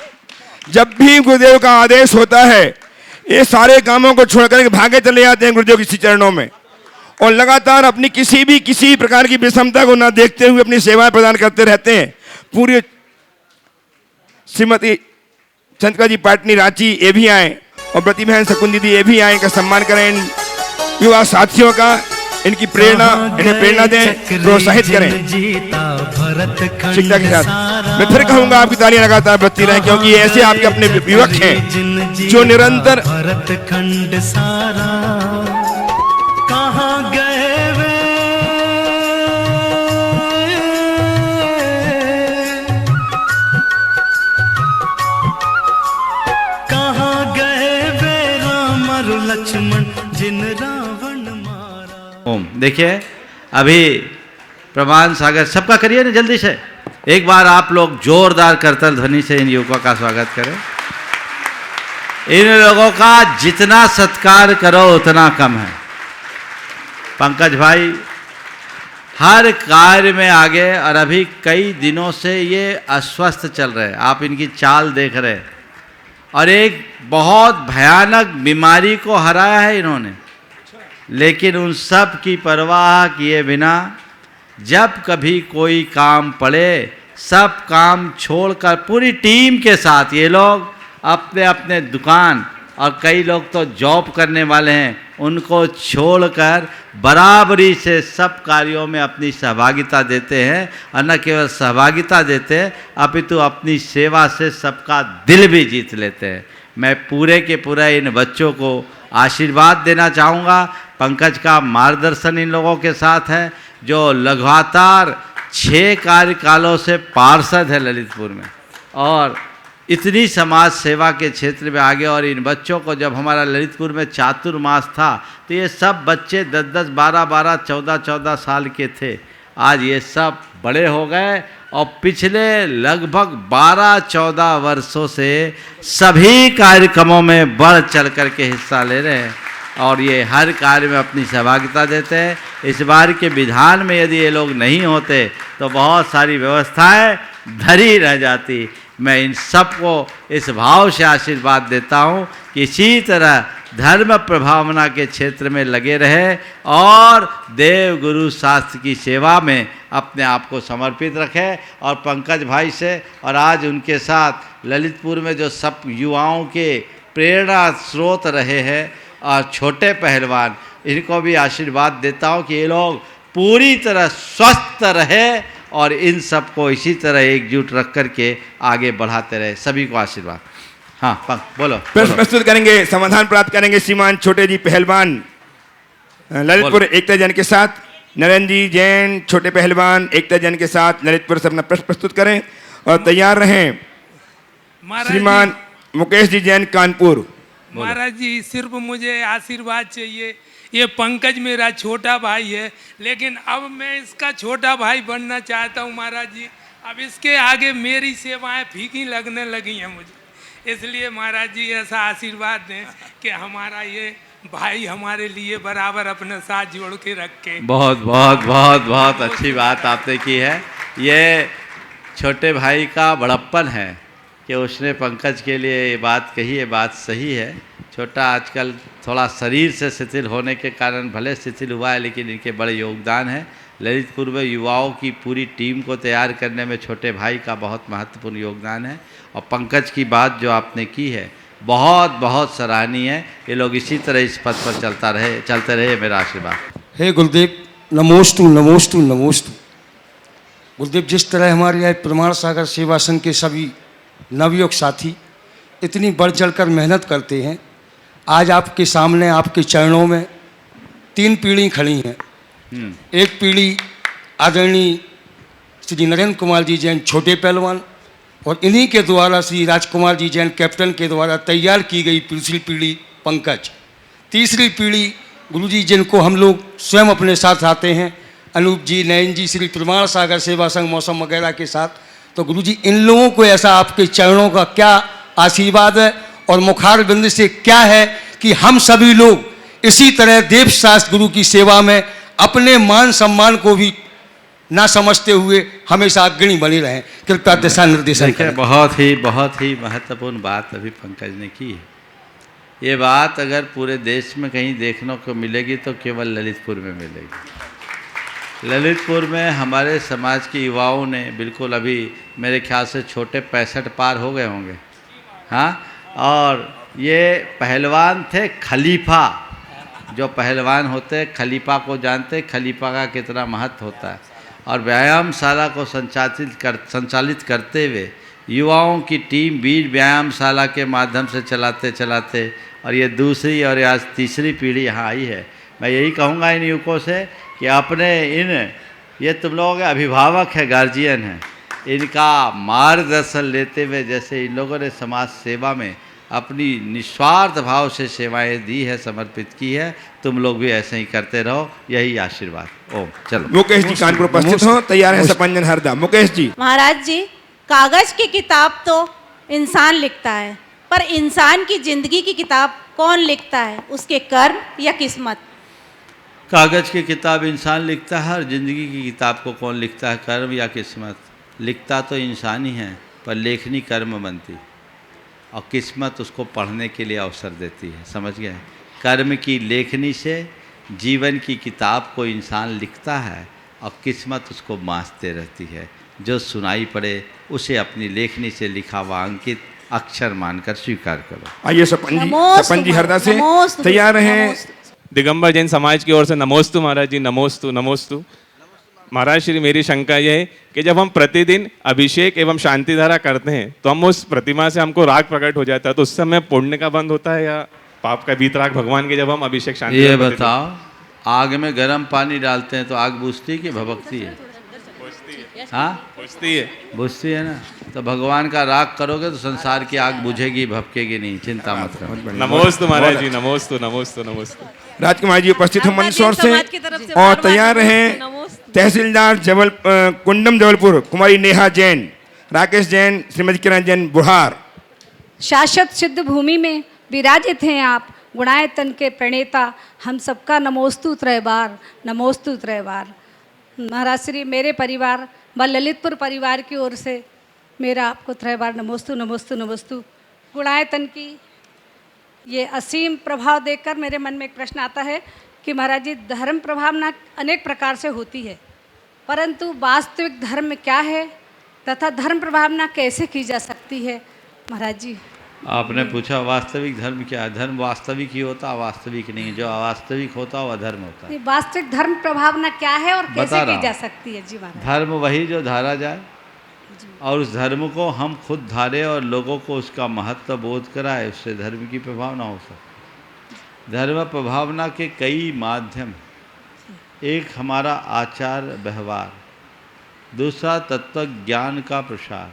जब भी गुरुदेव का आदेश होता है ये सारे कामों को छोड़कर भागे चले जाते हैं गुरुदेव के चरणों में, और लगातार अपनी किसी प्रकार की विषमता को ना देखते हुए अपनी सेवाएं प्रदान करते रहते हैं। पूरी श्रीमती चंद्रिका जी पाटनी रांची ये भी आए, और प्रतिभा शकुन दीदी ये भी आए, इनका सम्मान करें। इन युवा साथियों का इनकी प्रेरणा, इन्हें प्रेरणा दें, प्रोत्साहित करें शिक्षा के साथ। मैं फिर कहूंगा आपकी तालियां लगातार बजती रहें, क्योंकि ऐसे आपके अपने युवक हैं जो निरंतर खंड सारा कहाँ गए वे, कहाँ गए वे राम और लक्ष्मण जिन रावण मारा। ओम। देखिए अभी प्रमाण सागर सबका करिए ना जल्दी से, एक बार आप लोग जोरदार करतल ध्वनि से इन युवकों का स्वागत करें। इन लोगों का जितना सत्कार करो उतना कम है। पंकज भाई हर कार्य में आगे, और अभी कई दिनों से ये अस्वस्थ चल रहे हैं, आप इनकी चाल देख रहे हैं, और एक बहुत भयानक बीमारी को हराया है इन्होंने। लेकिन उन सब की परवाह किए बिना जब कभी कोई काम पड़े, सब काम छोड़कर पूरी टीम के साथ ये लोग अपने अपने दुकान, और कई लोग तो जॉब करने वाले हैं, उनको छोड़कर बराबरी से सब कार्यों में अपनी सहभागिता देते हैं। और न केवल सहभागिता देते हैं, अपितु अपनी सेवा से सबका दिल भी जीत लेते हैं। मैं पूरे के पूरे इन बच्चों को आशीर्वाद देना चाहूँगा। पंकज का मार्गदर्शन इन लोगों के साथ है, जो लगातार 6 कार्यकालों से पार्षद है ललितपुर में, और इतनी समाज सेवा के क्षेत्र में आगे। और इन बच्चों को जब हमारा ललितपुर में चातुर्मास था तो ये सब बच्चे 10-10, 12-12, 14-14 साल के थे। आज ये सब बड़े हो गए और पिछले लगभग 12-14 वर्षों से सभी कार्यक्रमों में बढ़ चढ़ कर के हिस्सा ले रहे हैं, और ये हर कार्य में अपनी सहभागिता देते हैं। इस बार के विधान में यदि ये लोग नहीं होते तो बहुत सारी व्यवस्थाएं धरी रह जाती। मैं इन सबको इस भाव से आशीर्वाद देता हूँ कि इसी तरह धर्म प्रभावना के क्षेत्र में लगे रहे और देव गुरु शास्त्र की सेवा में अपने आप को समर्पित रखें। और पंकज भाई से और आज उनके साथ ललितपुर में जो सब युवाओं के प्रेरणा स्रोत रहे हैं और छोटे पहलवान, इनको भी आशीर्वाद देता हूँ कि ये लोग पूरी तरह स्वस्थ रहे और इन सबको इसी तरह एकजुट रख करके आगे बढ़ाते रहे। सभी को आशीर्वाद। हाँ बोलो। प्रश्न प्रस्तुत करेंगे, समाधान प्राप्त करेंगे श्रीमान छोटे जी पहलवान ललितपुर एकता जैन के साथ। नरेंद्र जी जैन छोटे पहलवान एकता जैन के साथ ललितपुर से अपना प्रश्न प्रस्तुत करें और तैयार रहें। श्रीमान मुकेश जी जैन कानपुर। महाराज जी सिर्फ मुझे आशीर्वाद चाहिए। ये पंकज मेरा छोटा भाई है, लेकिन अब मैं इसका छोटा भाई बनना चाहता हूँ महाराज जी। अब इसके आगे मेरी सेवाएं फीकी लगने लगी हैं मुझे, इसलिए महाराज जी ऐसा आशीर्वाद दें कि हमारा ये भाई हमारे लिए बराबर अपने साथ जोड़ के रखे। बहुत बहुत बहुत बहुत अच्छी बात आपने की है। ये छोटे भाई का बड़प्पन है कि उसने पंकज के लिए ये बात कही है, बात सही है। छोटा आजकल थोड़ा शरीर से शिथिल होने के कारण भले शिथिल हुआ है, लेकिन इनके बड़े योगदान है। ललितपुर में युवाओं की पूरी टीम को तैयार करने में छोटे भाई का बहुत महत्वपूर्ण योगदान है। और पंकज की बात जो आपने की है बहुत बहुत सराहनीय है। ये लोग इसी तरह इस पथ पर चलते रहे, मेरा आशीर्वाद। हे गुरुदेव, नमोस्तु नमोस्तु नमोस्तु। गुरुदेव, जिस तरह हमारे यहाँ प्रमाण सागर सेवा संघ के सभी नवयुवक साथी इतनी बढ़ चढ़कर मेहनत करते हैं, आज आपके सामने आपके चरणों में 3 पीढ़ी खड़ी हैं। एक पीढ़ी आदरणीय श्री नरेंद्र कुमार जी जैन छोटे पहलवान, और इन्हीं के द्वारा श्री राजकुमार जी जैन कैप्टन के द्वारा तैयार की गई दूसरी पीढ़ी पंकज। तीसरी पीढ़ी गुरुजी जिनको हम लोग स्वयं अपने साथ आते हैं, अनूप जी, नयन जी, श्री प्रमाण सागर सेवा संघ मौसम वगैरह के साथ। तो गुरुजी इन लोगों को ऐसा आपके चरणों का क्या आशीर्वाद है और मुखार बिंद से क्या है कि हम सभी लोग इसी तरह देव शास्त्र गुरु की सेवा में अपने मान सम्मान को भी ना समझते हुए हमेशा अग्रणी बने रहें। कृपया दिशा निर्देशन करें। बहुत ही महत्वपूर्ण बात अभी पंकज ने की है। ये बात अगर पूरे देश में कहीं देखने को मिलेगी तो केवल ललितपुर में मिलेगी। ललितपुर में हमारे समाज के युवाओं ने बिल्कुल अभी मेरे ख्याल से छोटे 65 पार हो गए होंगे। हाँ, और ये पहलवान थे खलीफा जो पहलवान होते हैं खलीफा को जानते हैं, खलीफा का कितना महत्व होता है। और व्यायामशाला को संचालित करते हुए युवाओं की टीम वीर व्यायामशाला के माध्यम से चलाते चलाते, और ये दूसरी और आज तीसरी पीढ़ी यहाँ आई है। मैं यही कहूँगा इन युवकों से कि अपने ये तुम लोगों के अभिभावक हैं, गार्जियन हैं, इनका मार्गदर्शन लेते हुए जैसे इन लोगों ने समाज सेवा में अपनी निस्वार्थ भाव से सेवाएं दी है, समर्पित की है, तुम लोग भी ऐसे ही करते रहो, यही आशीर्वाद। ओम। चलो मुकेश जी कानपुर उपस्थित हो, तैयार है सपंजन हरदा। मुकेश जी। महाराज जी, कागज की किताब तो इंसान लिखता है, पर इंसान की जिंदगी की किताब कौन लिखता है? उसके कर्म या किस्मत? कागज़ की किताब इंसान लिखता है, और ज़िंदगी की किताब को कौन लिखता है? कर्म या किस्मत? लिखता तो इंसान ही है, पर लेखनी कर्म बनती, और किस्मत उसको पढ़ने के लिए अवसर देती है। समझ गए? कर्म की लेखनी से जीवन की किताब को इंसान लिखता है, और किस्मत उसको मांसते रहती है। जो सुनाई पड़े उसे अपनी लेखनी से लिखा हुआ अंकित अक्षर मानकर स्वीकार करो। आइए सपन जी हरदा से तैयार हैं। दिगंबर जैन समाज की ओर से नमोस्तु महाराज जी, नमोस्तु नमोस्तु। महाराज श्री, मेरी शंका यह है कि जब हम प्रतिदिन अभिषेक एवं शांति धारा करते हैं तो हम उस प्रतिमा से हमको राग प्रकट हो जाता है, तो उस समय पुण्य का बंद होता है या पाप का वीतराग भगवान के जब हम अभिषेक शांति? ये बताओ, आग में गर्म पानी डालते हैं तो आग बुझती है कि भभकती है? हाँ, बुझती है। बुझती है ना। तो भगवान का राग करोगे तो संसार की आग बुझेगी, भभकेगी नहीं, चिंता मत करो। नमोस्तु महाराज जी, नमोस्तु नमोस्तु नमोस्तु। राजकुमार जी उपस्थित हो मंदसौर से, और तैयार हैं तहसीलदार कुंडम जबलपुर कुमारी नेहा जैन, राकेश जैन, श्रीमती किरण जैन बुढ़ार। शाश्वत सिद्ध भूमि में विराजित हैं आप, गुणायतन के प्रणेता, हम सबका नमोस्तु त्रयबार, नमोस्तु त्रयबार। महाराज श्री, मेरे परिवार व ललितपुर परिवार की ओर से मेरा आपको त्रयबार नमोस्तु नमोस्तु नमोस्तु। गुणायतन की ये असीम प्रभाव देखकर मेरे मन में एक प्रश्न आता है कि महाराज जी, धर्म प्रभावना अनेक प्रकार से होती है, परंतु वास्तविक धर्म क्या है तथा धर्म प्रभावना कैसे की जा सकती है? महाराज जी, आपने पूछा वास्तविक धर्म क्या है? धर्म वास्तविक ही होता, अवास्तविक नहीं। जो अवास्तविक होता वह धर्म होता है। वास्तविक धर्म प्रभावना क्या है और कैसे की जा सकती है? जी महाराज। धर्म वही जो धारा जाए, और उस धर्म को हम खुद धारे और लोगों को उसका महत्व बोध कराए, उससे धर्म की प्रभावना हो सकती। धर्म प्रभावना के कई माध्यम, एक हमारा आचार व्यवहार, दूसरा तत्व ज्ञान का प्रसार,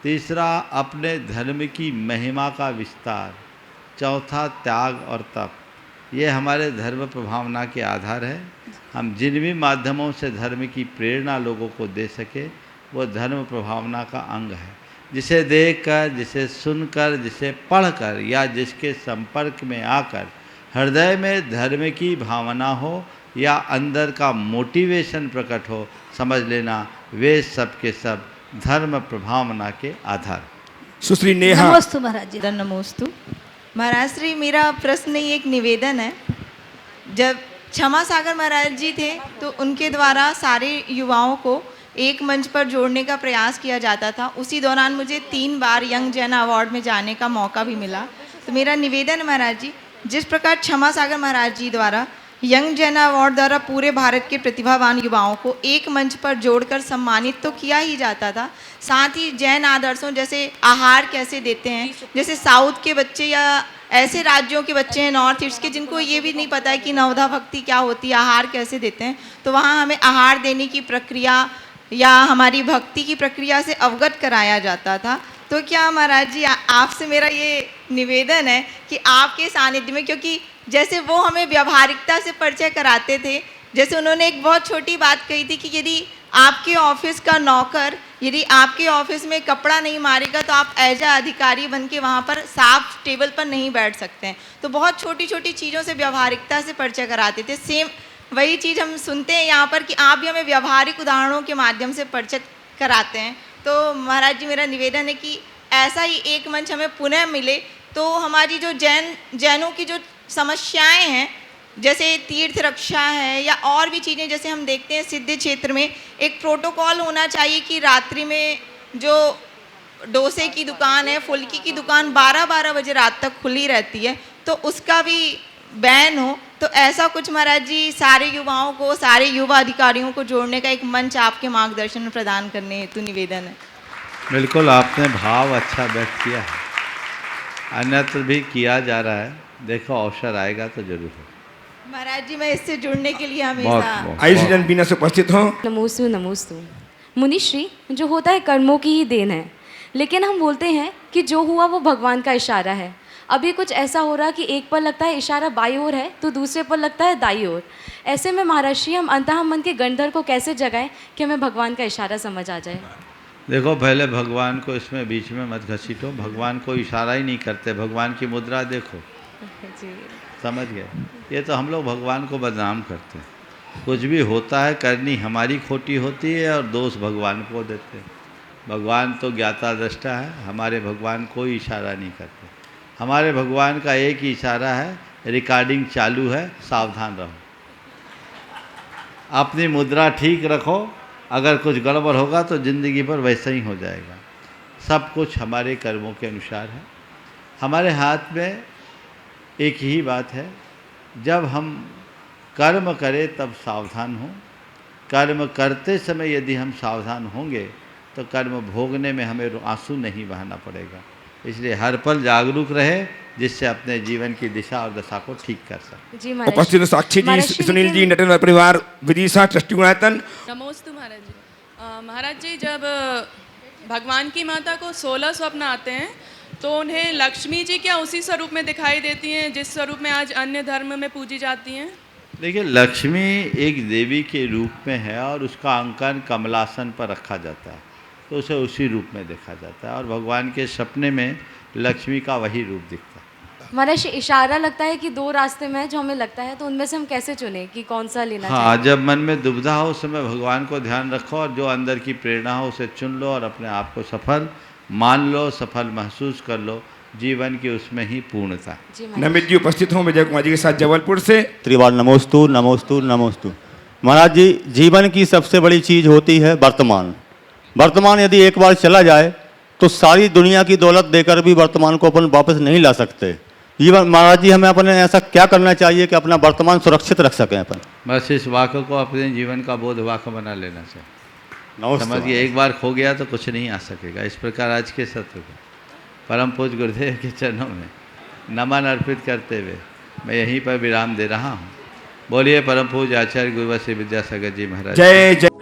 तीसरा अपने धर्म की महिमा का विस्तार, चौथा त्याग और तप। ये हमारे धर्म प्रभावना के आधार है। हम जिन भी माध्यमों से धर्म की प्रेरणा लोगों को दे सके वो धर्म प्रभावना का अंग है। जिसे देखकर, जिसे सुनकर, जिसे पढ़कर या जिसके संपर्क में आकर हृदय में धर्म की भावना हो या अंदर का मोटिवेशन प्रकट हो, समझ लेना वे सब के सब धर्म प्रभावना के आधार। सुश्री नेहा। नमोस्तु महाराज जी। नमोस्तु महाराज श्री, मेरा प्रश्न एक निवेदन है। जब क्षमा सागर महाराज जी थे तो उनके द्वारा सारे युवाओं को एक मंच पर जोड़ने का प्रयास किया जाता था। उसी दौरान मुझे 3 बार यंग जन अवार्ड में जाने का मौका भी मिला। तो मेरा निवेदन है महाराज जी, जिस प्रकार क्षमा सागर महाराज जी द्वारा यंग जन अवार्ड द्वारा पूरे भारत के प्रतिभावान युवाओं को एक मंच पर जोड़कर सम्मानित तो किया ही जाता था, साथ ही जैन आदर्शों जैसे आहार कैसे देते हैं, जैसे साउथ के बच्चे या ऐसे राज्यों के बच्चे हैं नॉर्थ ईस्ट के जिनको ये भी नहीं पता है कि नवधा भक्ति क्या होती है, आहार कैसे देते हैं, तो वहाँ हमें आहार देने की प्रक्रिया या हमारी भक्ति की प्रक्रिया से अवगत कराया जाता था। तो क्या महाराज जी आपसे मेरा ये निवेदन है कि आपके सानिध्य में, क्योंकि जैसे वो हमें व्यवहारिकता से परिचय कराते थे, जैसे उन्होंने एक बहुत छोटी बात कही थी कि यदि आपके ऑफिस का नौकर यदि आपके ऑफिस में कपड़ा नहीं मारेगा तो आप एज अ अधिकारी बन के वहाँ पर साफ टेबल पर नहीं बैठ सकते हैं। तो बहुत छोटी छोटी चीज़ों से व्यवहारिकता से परिचय कराते थे। सेम वही चीज़ हम सुनते हैं यहाँ पर कि आप भी हमें व्यवहारिक उदाहरणों के माध्यम से परिचय कराते हैं। तो महाराज जी मेरा निवेदन है कि ऐसा ही एक मंच हमें पुनः मिले तो हमारी जो जैनों की जो समस्याएं हैं, जैसे तीर्थ रक्षा है या और भी चीज़ें, जैसे हम देखते हैं सिद्ध क्षेत्र में एक प्रोटोकॉल होना चाहिए कि रात्रि में जो डोसे की दुकान है, फुल्की की दुकान 12-12 बजे रात तक खुली रहती है, तो उसका भी बैन हो, तो ऐसा कुछ महाराज जी सारे युवाओं को, सारे युवा अधिकारियों को जोड़ने का एक मंच आपके मार्गदर्शन में प्रदान करने हेतु निवेदन है। बिल्कुल, आपने भाव अच्छा व्यक्त किया है, अन्यत्र भी किया जा रहा है। देखो अवसर आएगा तो जरूर हो। महाराज जी मैं इससे जुड़ने के लिए हमेशा आयुष बीना से उपस्थित हो। नमोस्तु नमोस्तु। मुनिश्री, जो होता है कर्मों की ही देन है, लेकिन हम बोलते हैं कि जो हुआ वो भगवान का इशारा है। अभी कुछ ऐसा हो रहा कि एक पर लगता है इशारा बाई ओर है तो दूसरे पर लगता है दाई ओर। ऐसे में महाराष्ट्री हम अंतः मन के गंधर को कैसे जगाएं कि हमें भगवान का इशारा समझ आ जाए? देखो, पहले भगवान को इसमें बीच में मत घसीटो। भगवान को इशारा ही नहीं करते, भगवान की मुद्रा देखो। जी समझ गए? ये तो हम लोग भगवान को बदनाम करते हैं। कुछ भी होता है करनी हमारी खोटी होती है और दोष भगवान को देते हैं। भगवान तो ज्ञाता दृष्टा है, हमारे भगवान कोई इशारा नहीं करते। हमारे भगवान का एक ही इशारा है, रिकॉर्डिंग चालू है, सावधान रहो, अपनी मुद्रा ठीक रखो। अगर कुछ गड़बड़ होगा तो ज़िंदगी भर वैसा ही हो जाएगा। सब कुछ हमारे कर्मों के अनुसार है। हमारे हाथ में एक ही बात है, जब हम कर्म करें तब सावधान हों। कर्म करते समय यदि हम सावधान होंगे तो कर्म भोगने में हमें आंसू नहीं बहाना पड़ेगा। इसलिए हर पल जागरूक रहे, जिससे अपने जीवन की दिशा और दशा को ठीक कर सके। जी उपस्थित साक्षी जी, सुनील जी, नटन परिवार, विदिशा ट्रस्टी गुणायतन। नमोस्तु महाराज जी। महाराज जी, जब भगवान की माता को 16 स्वप्न आते हैं तो उन्हें लक्ष्मी जी क्या उसी स्वरूप में दिखाई देती हैं जिस स्वरूप में आज अन्य धर्म में पूजी जाती हैं? देखिए, लक्ष्मी एक देवी के रूप में है और उसका अंकन कमलासन पर रखा जाता है, तो उसे उसी रूप में देखा जाता है और भगवान के सपने में लक्ष्मी का वही रूप दिखता है। महाराज, इशारा लगता है कि दो रास्ते में जो हमें लगता है, तो उनमें से हम कैसे चुने कि कौन सा लेना चाहिए? हाँ, जब मन में दुविधा हो उस समय भगवान को ध्यान रखो और जो अंदर की प्रेरणा हो उसे चुन लो और अपने आप को सफल मान लो, सफल महसूस कर लो। जीवन की उसमें ही पूर्णता। नमित जी उपस्थित हो विजय कुमार जी के साथ जबलपुर से। त्रिवार नमोस्तु नमोस्तु नमोस्तु। महाराज जी, जीवन की सबसे बड़ी चीज़ होती है वर्तमान। वर्तमान यदि एक बार चला जाए तो सारी दुनिया की दौलत देकर भी वर्तमान को अपन वापस नहीं ला सकते। जीवन महाराज जी, हमें अपने ऐसा क्या करना चाहिए कि अपना वर्तमान सुरक्षित रख सकें अपन? बस इस वाक्य को अपने जीवन का बोध वाक्य बना लेना चाहिए। समझिए, एक बार खो गया तो कुछ नहीं आ सकेगा। इस प्रकार आज के सत्य को परम पूज्य गुरुदेव के चरणों में नमन अर्पित करते हुए मैं यहीं पर विराम दे रहा हूँ। बोलिए परम पूज्य आचार्य गुरुवर श्री विद्यासागर जी महाराज। जय जय।